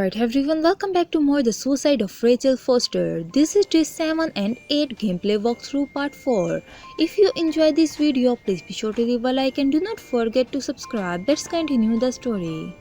Alright everyone, welcome back to more The Suicide of Rachel Foster. This is day 7 and 8 gameplay walkthrough part 4. If you enjoyed this video, please be sure to leave a like and do not forget to subscribe. Let's continue the story.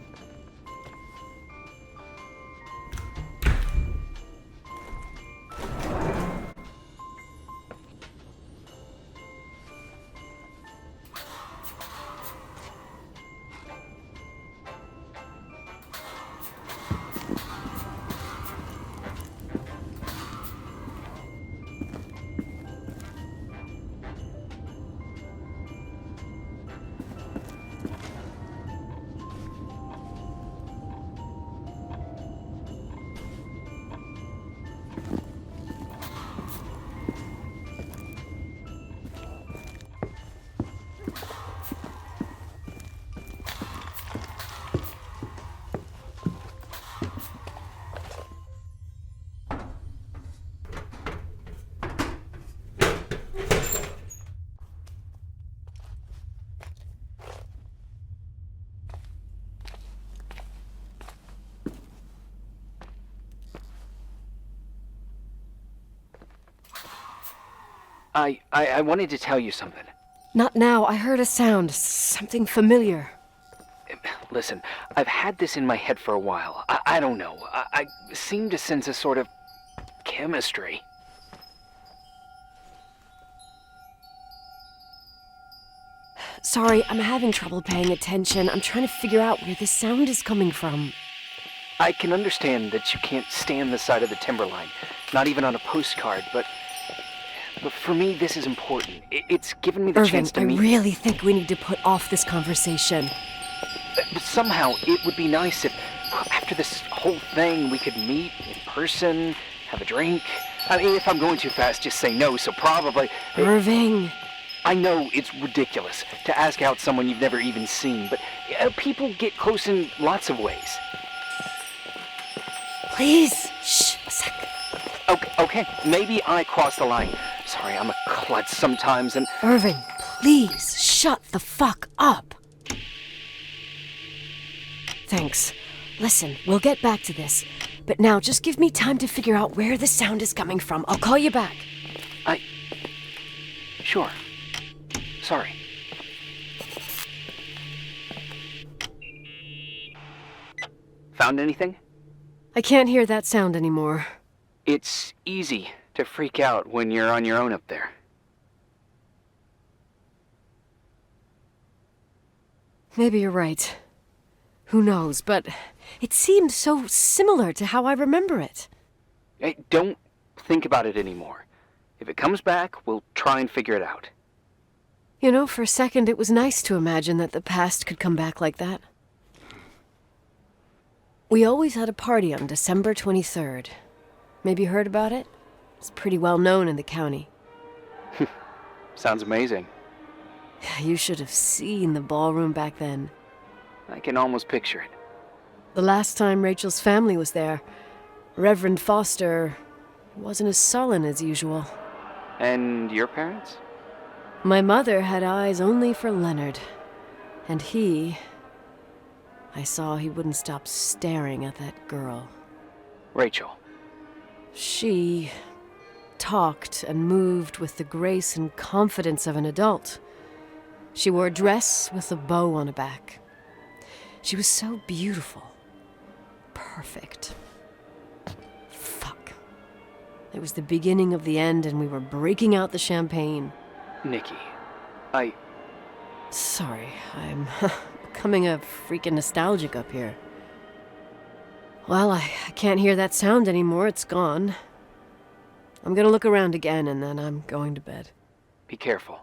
I wanted to tell you something. Not now. I heard a sound. Something familiar. Listen, I've had this in my head for a while. I don't know. I seem to sense a sort of chemistry. Sorry, I'm having trouble paying attention. I'm trying to figure out where this sound is coming from. I can understand that you can't stand the side of the timberline, not even on a postcard, but for me, this is important. It's given me the chance to meet... I really think we need to put off this conversation. Somehow, it would be nice if, after this whole thing, we could meet in person, have a drink. I mean, if I'm going too fast, just say no, so probably... Irving! I know it's ridiculous to ask out someone you've never even seen, but people get close in lots of ways. Please! Shh, a sec. Okay, maybe I crossed the line. Sorry, I'm a klutz sometimes and... Irving, please, shut the fuck up! Thanks. Listen, we'll get back to this. But now, just give me time to figure out where the sound is coming from. I'll call you back. Sure. Sorry. Found anything? I can't hear that sound anymore. It's easy to freak out when you're on your own up there. Maybe you're right. Who knows, but it seemed so similar to how I remember it. Hey, don't think about it anymore. If it comes back, we'll try and figure it out. You know, for a second it was nice to imagine that the past could come back like that. We always had a party on December 23rd. Maybe you heard about it? It's pretty well known in the county. Sounds amazing. You should have seen the ballroom back then. I can almost picture it. The last time Rachel's family was there, Reverend Foster wasn't as sullen as usual. And your parents? My mother had eyes only for Leonard. And I saw he wouldn't stop staring at that girl. Rachel. She talked and moved with the grace and confidence of an adult. She wore a dress with a bow on her back. She was so beautiful. Perfect. Fuck. It was the beginning of the end and we were breaking out the champagne. Nikki, Sorry, I'm becoming a freaking nostalgic up here. Well, I can't hear that sound anymore. It's gone. I'm gonna look around again and then I'm going to bed. Be careful.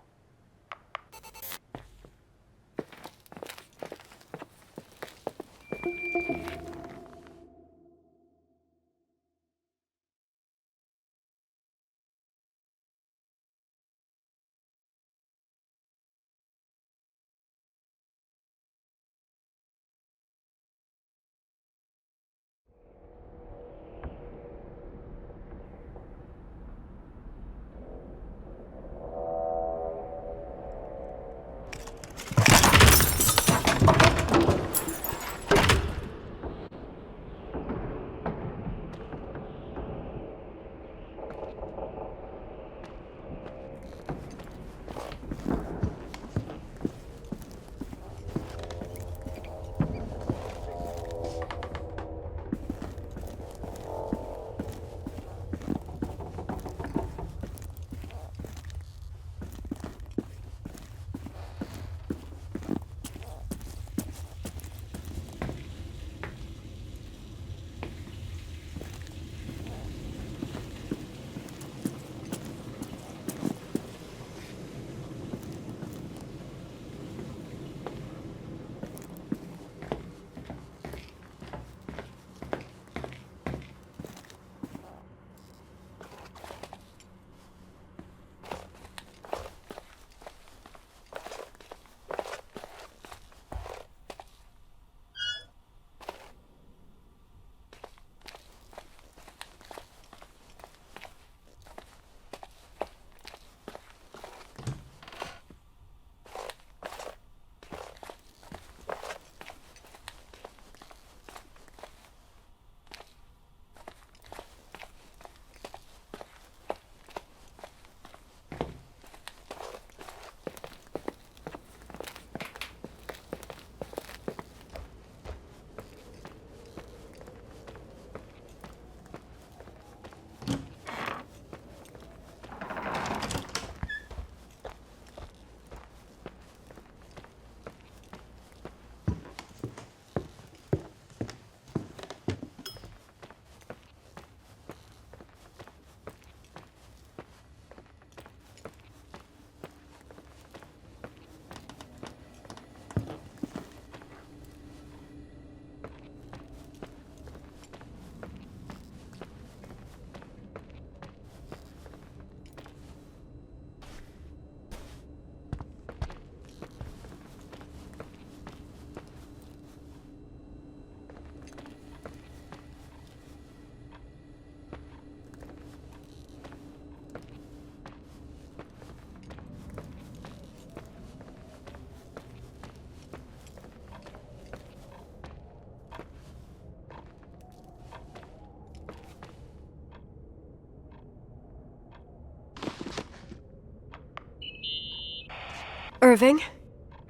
Irving?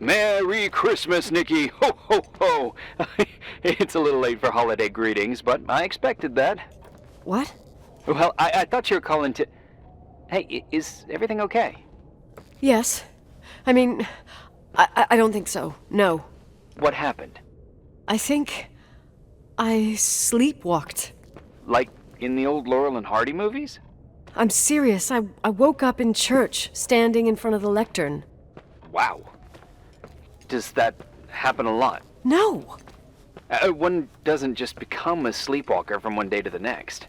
Merry Christmas, Nikki! Ho, ho, ho! It's a little late for holiday greetings, but I expected that. What? Well, I thought you were calling to... Hey, is everything okay? Yes. I mean, I don't think so. No. What happened? I think I sleepwalked. Like in the old Laurel and Hardy movies? I'm serious. I woke up in church, standing in front of the lectern. Wow. Does that happen a lot? No! One doesn't just become a sleepwalker from one day to the next.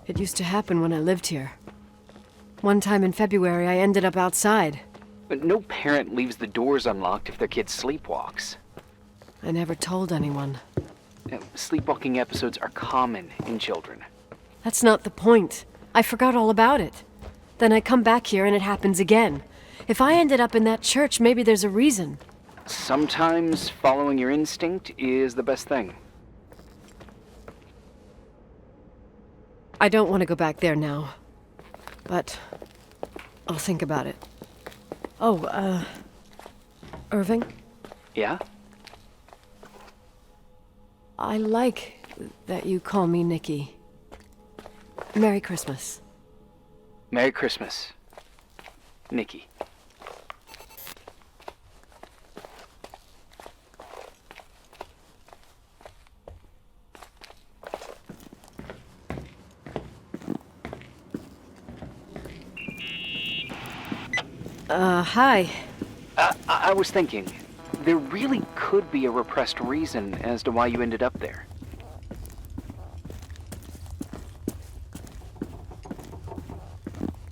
It used to happen when I lived here. One time in February, I ended up outside. But no parent leaves the doors unlocked if their kid sleepwalks. I never told anyone. Sleepwalking episodes are common in children. That's not the point. I forgot all about it. Then I come back here and it happens again. If I ended up in that church, maybe there's a reason. Sometimes following your instinct is the best thing. I don't want to go back there now. But I'll think about it. Oh, Irving? Yeah? I like that you call me Nikki. Merry Christmas. Merry Christmas, Nikki. Hi. I was thinking, there really could be a repressed reason as to why you ended up there.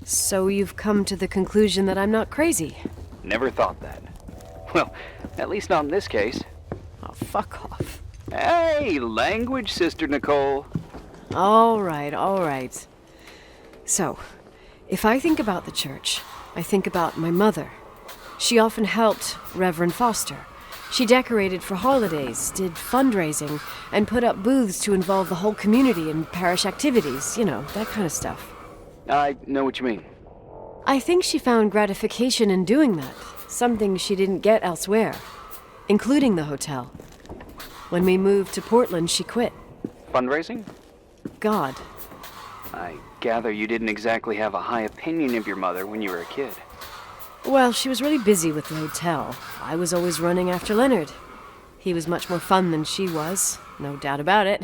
So you've come to the conclusion that I'm not crazy? Never thought that. Well, at least not in this case. Oh, fuck off. Hey, language, Sister Nicole. All right. So, if I think about the church, I think about my mother. She often helped Reverend Foster. She decorated for holidays, did fundraising, and put up booths to involve the whole community in parish activities, you know, that kind of stuff. I know what you mean. I think she found gratification in doing that, something she didn't get elsewhere, including the hotel. When we moved to Portland, she quit. Fundraising? God. I gather you didn't exactly have a high opinion of your mother when you were a kid. Well, she was really busy with the hotel. I was always running after Leonard. He was much more fun than she was, no doubt about it.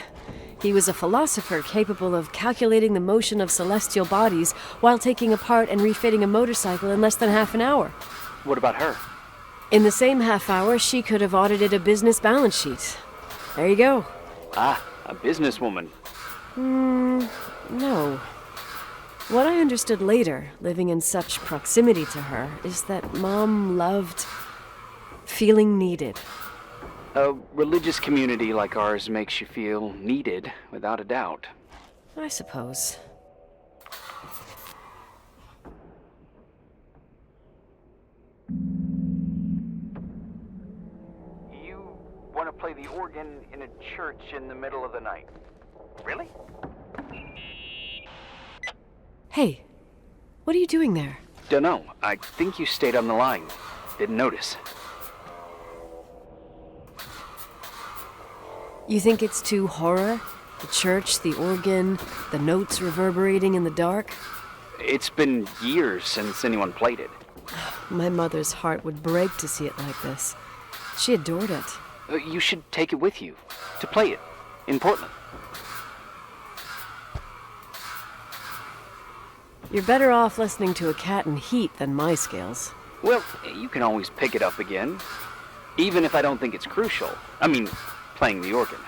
He was a philosopher capable of calculating the motion of celestial bodies while taking apart and refitting a motorcycle in less than half an hour. What about her? In the same half hour, she could have audited a business balance sheet. There you go. Ah, a businesswoman. No. What I understood later, living in such proximity to her, is that Mom loved feeling needed. A religious community like ours makes you feel needed, without a doubt. I suppose. You want to play the organ in a church in the middle of the night? Really? Hey, what are you doing there? Dunno. I think you stayed on the line. Didn't notice. You think it's too horror? The church, the organ, the notes reverberating in the dark? It's been years since anyone played it. My mother's heart would break to see it like this. She adored it. You should take it with you, to play it, in Portland. You're better off listening to a cat in heat than my scales. Well, you can always pick it up again. Even if I don't think it's crucial. I mean, playing the organ.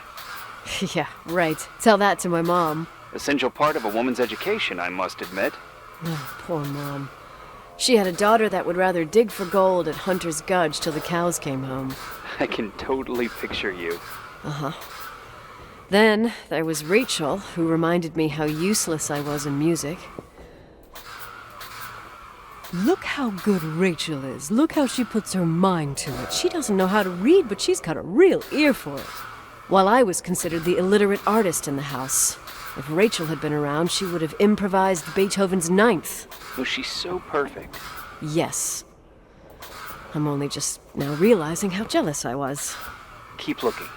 Yeah, right. Tell that to my mom. Essential part of a woman's education, I must admit. Oh, poor Mom. She had a daughter that would rather dig for gold at Hunter's Gulch till the cows came home. I can totally picture you. Uh-huh. Then there was Rachel, who reminded me how useless I was in music. Look how good Rachel is. Look how she puts her mind to it. She doesn't know how to read, but she's got a real ear for it. While I was considered the illiterate artist in the house. If Rachel had been around, she would have improvised Beethoven's Ninth. Oh, she's so perfect. Yes. I'm only just now realizing how jealous I was. Keep looking.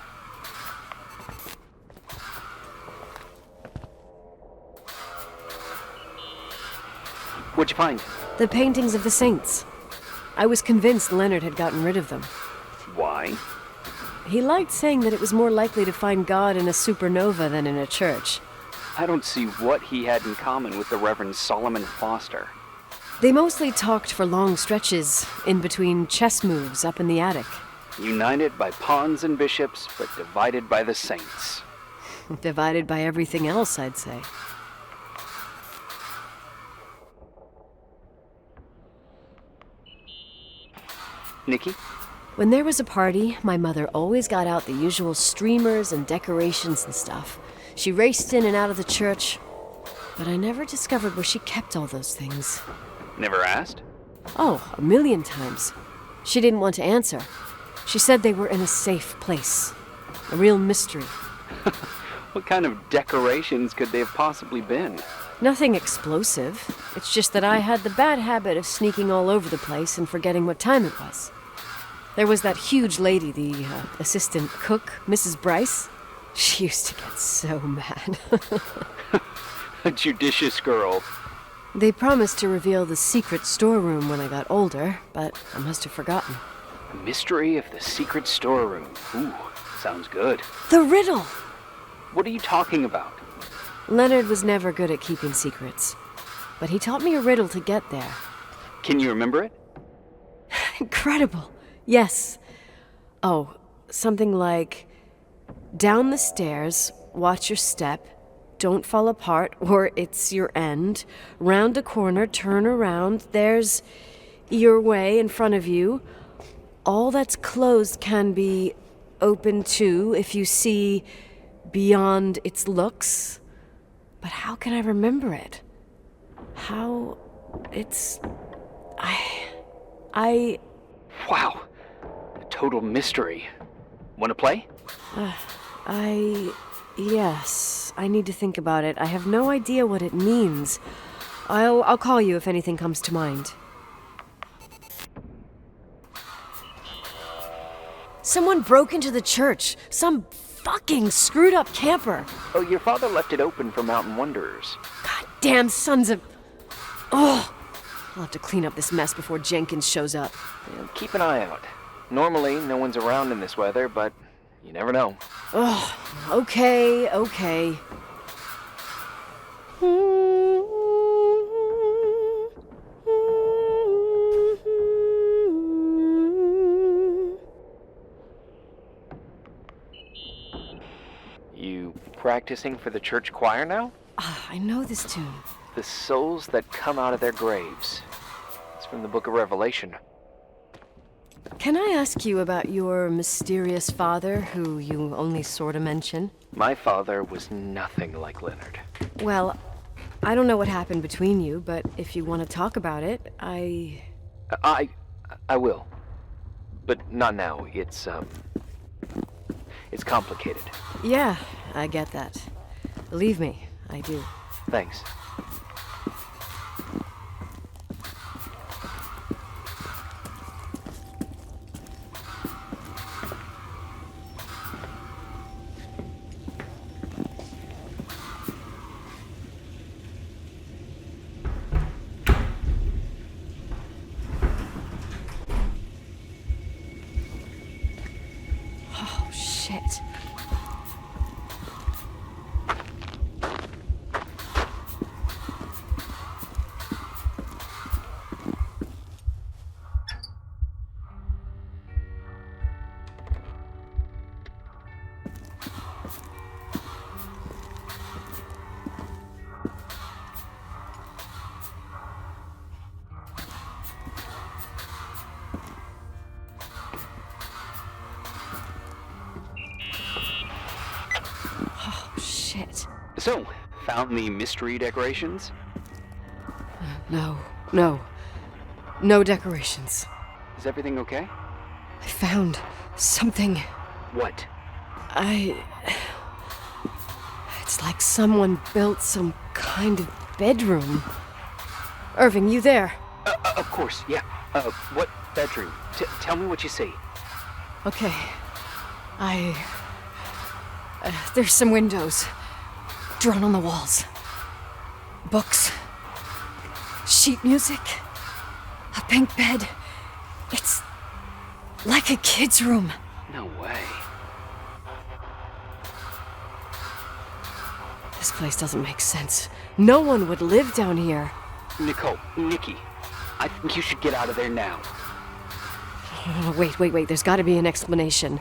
What'd you find? The paintings of the saints. I was convinced Leonard had gotten rid of them. Why? He liked saying that it was more likely to find God in a supernova than in a church. I don't see what he had in common with the Reverend Solomon Foster. They mostly talked for long stretches in between chess moves up in the attic. United by pawns and bishops, but divided by the saints. Divided by everything else, I'd say. Nikki? When there was a party, my mother always got out the usual streamers and decorations and stuff. She raced in and out of the church, but I never discovered where she kept all those things. Never asked? Oh, a million times. She didn't want to answer. She said they were in a safe place. A real mystery. What kind of decorations could they have possibly been? Nothing explosive. It's just that I had the bad habit of sneaking all over the place and forgetting what time it was. There was that huge lady, the assistant cook, Mrs. Bryce. She used to get so mad. A judicious girl. They promised to reveal the secret storeroom when I got older, but I must have forgotten. The mystery of the secret storeroom. Ooh, sounds good. The riddle! What are you talking about? Leonard was never good at keeping secrets, but he taught me a riddle to get there. Can you remember it? Incredible. Yes. Oh, something like, down the stairs, watch your step, don't fall apart or it's your end, round a corner, turn around, there's your way in front of you. All that's closed can be open too if you see beyond its looks. But how can I remember it? How... it's... I... Wow. A total mystery. Want to play? Yes. I need to think about it. I have no idea what it means. I'll call you if anything comes to mind. Someone broke into the church. Some fucking screwed up camper. Oh, your father left it open for mountain wanderers. Goddamn sons of... Oh! I'll have to clean up this mess before Jenkins shows up. Yeah, keep an eye out. Normally, no one's around in this weather, but you never know. Oh, okay. You practicing for the church choir now? I know this tune. The souls that come out of their graves. It's from the book of Revelation. Can I ask you about your mysterious father, who you only sort of mention? My father was nothing like Leonard. Well, I don't know what happened between you, but if you want to talk about it, I will. But not now. It's complicated. Yeah, I get that. Believe me, I do. Thanks. Oh, shit. Shit. So, found the mystery decorations? No decorations. Is everything okay? I found something. What? It's like someone built some kind of bedroom. Irving, you there? Of course, yeah. What bedroom? Tell me what you see. Okay. There's some windows drawn on the walls. Books. Sheet music. A pink bed. It's like a kid's room. No way. This place doesn't make sense. No one would live down here. Nikki, I think you should get out of there now. Wait. There's got to be an explanation.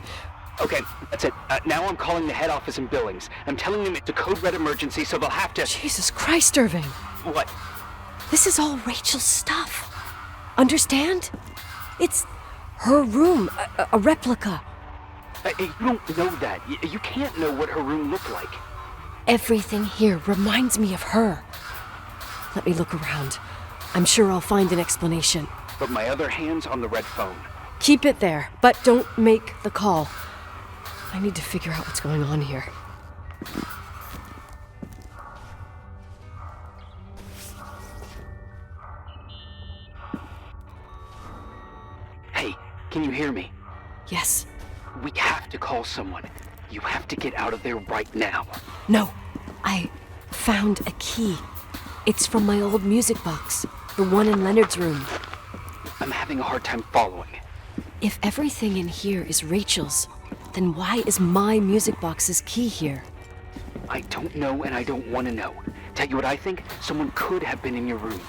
Okay, that's it. Now I'm calling the head office in Billings. I'm telling them it's a code red emergency, so they'll have to... Jesus Christ, Irving. What? This is all Rachel's stuff. Understand? It's her room, a replica. You don't know that. You can't know what her room looked like. Everything here reminds me of her. Let me look around. I'm sure I'll find an explanation. But my other hand's on the red phone. Keep it there, but don't make the call. I need to figure out what's going on here. Hey, can you hear me? Yes. We have to call someone. You have to get out of there right now. No, I found a key. It's from my old music box, the one in Leonard's room. I'm having a hard time following. If everything in here is Rachel's, then why is my music box's key here? I don't know and I don't want to know. Tell you what I think? Someone could have been in your room.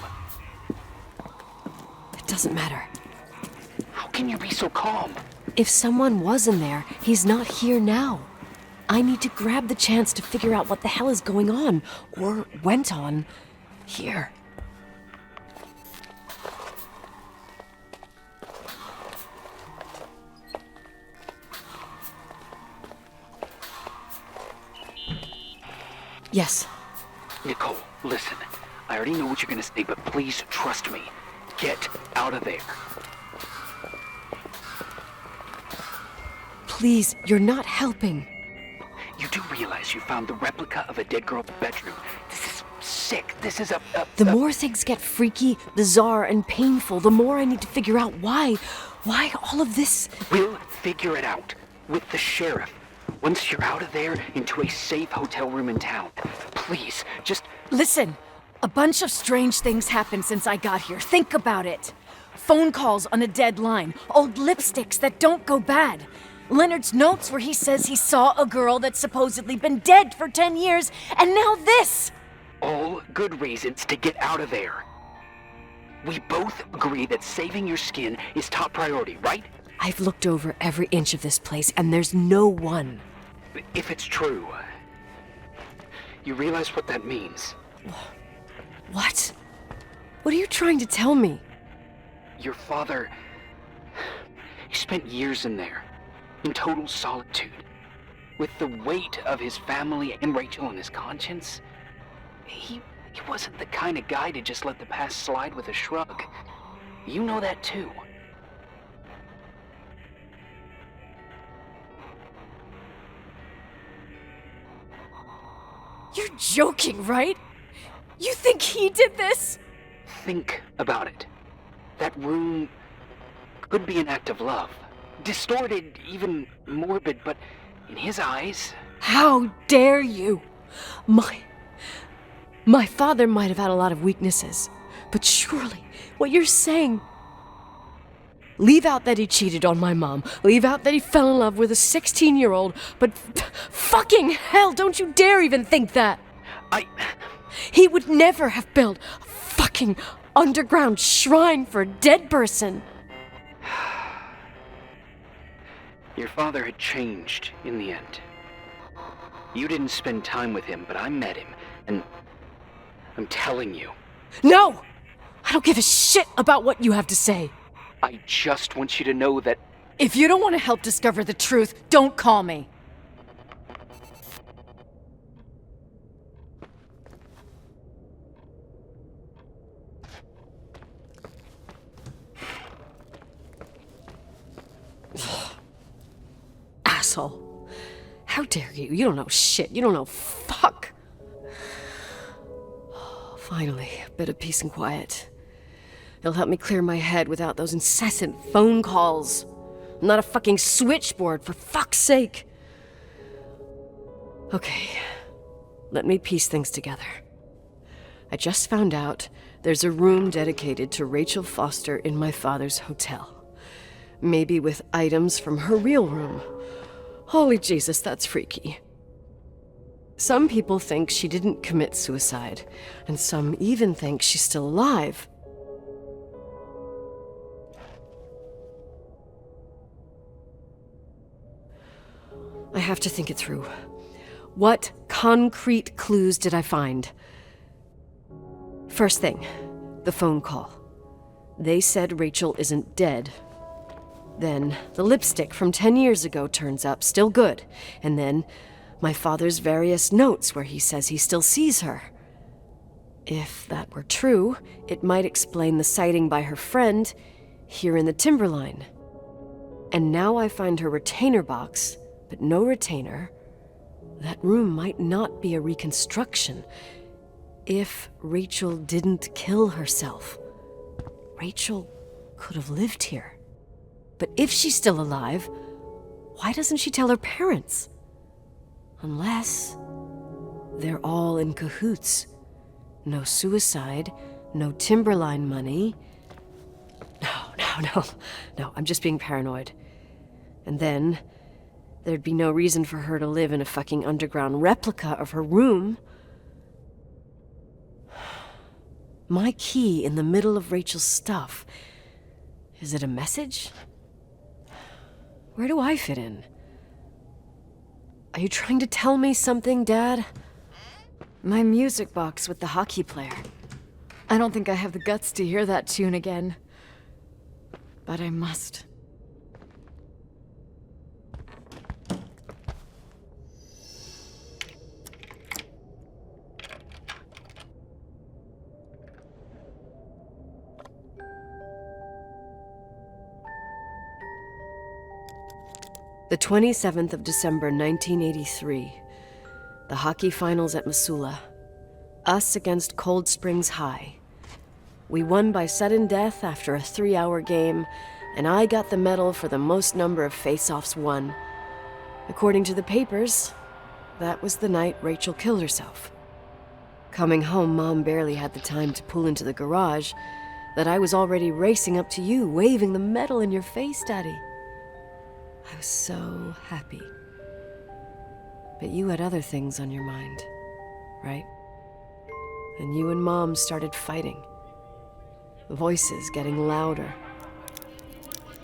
It doesn't matter. How can you be so calm? If someone was in there, he's not here now. I need to grab the chance to figure out what the hell is going on, or went on, here. Yes. Nicole, listen. I already know what you're gonna say, but please trust me. Get out of there. Please, you're not helping. You do realize you found the replica of a dead girl's bedroom. This is sick. This is The more things get freaky, bizarre, and painful, the more I need to figure out why all of this... We'll figure it out. With the sheriff. Once you're out of there, into a safe hotel room in town. Please, just... Listen, a bunch of strange things happened since I got here. Think about it. Phone calls on a dead line, old lipsticks that don't go bad. Leonard's notes where he says he saw a girl that's supposedly been dead for 10 years, and now this! All good reasons to get out of there. We both agree that saving your skin is top priority, right? I've looked over every inch of this place, and there's no one. If it's true, you realize what that means. What? What are you trying to tell me? Your father... He spent years in there, in total solitude. With the weight of his family and Rachel on his conscience. He wasn't the kind of guy to just let the past slide with a shrug. You know that too. You're joking, right? You think he did this? Think about it. That room could be an act of love. Distorted, even morbid, but in his eyes... How dare you? My father might have had a lot of weaknesses, but surely what you're saying... Leave out that he cheated on my mom. Leave out that he fell in love with a 16-year-old, but fucking hell, don't you dare even think that! He would never have built a fucking underground shrine for a dead person. Your father had changed in the end. You didn't spend time with him, but I met him, and I'm telling you. No! I don't give a shit about what you have to say. I just want you to know that... If you don't want to help discover the truth, don't call me. Asshole. How dare you? You don't know shit. You don't know fuck. Finally, a bit of peace and quiet. It'll help me clear my head without those incessant phone calls. I'm not a fucking switchboard, for fuck's sake. Okay, let me piece things together. I just found out there's a room dedicated to Rachel Foster in my father's hotel. Maybe with items from her real room. Holy Jesus, that's freaky. Some people think she didn't commit suicide, and some even think she's still alive. I have to think it through. What concrete clues did I find? First thing, the phone call. They said Rachel isn't dead. Then the lipstick from 10 years ago turns up, still good. And then my father's various notes where he says he still sees her. If that were true, it might explain the sighting by her friend here in the Timberline. And now I find her retainer box, but no retainer. That room might not be a reconstruction. If Rachel didn't kill herself, Rachel could have lived here. But if she's still alive, why doesn't she tell her parents? Unless they're all in cahoots. No suicide, no Timberline money. No, I'm just being paranoid. And then there'd be no reason for her to live in a fucking underground replica of her room. My key in the middle of Rachel's stuff. Is it a message? Where do I fit in? Are you trying to tell me something, Dad? My music box with the hockey player. I don't think I have the guts to hear that tune again. But I must. The 27th of December, 1983. The hockey finals at Missoula. Us against Cold Springs High. We won by sudden death after a 3-hour game, and I got the medal for the most number of face-offs won. According to the papers, that was the night Rachel killed herself. Coming home, Mom barely had the time to pull into the garage that I was already racing up to you, waving the medal in your face, Daddy. I was so happy. But you had other things on your mind, right? And you and Mom started fighting. The voices getting louder.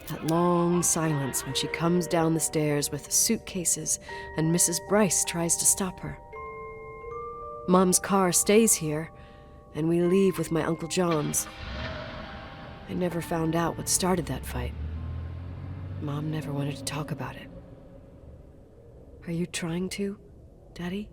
That long silence when she comes down the stairs with the suitcases and Mrs. Bryce tries to stop her. Mom's car stays here, and we leave with my Uncle John's. I never found out what started that fight. Mom never wanted to talk about it. Are you trying to, Daddy?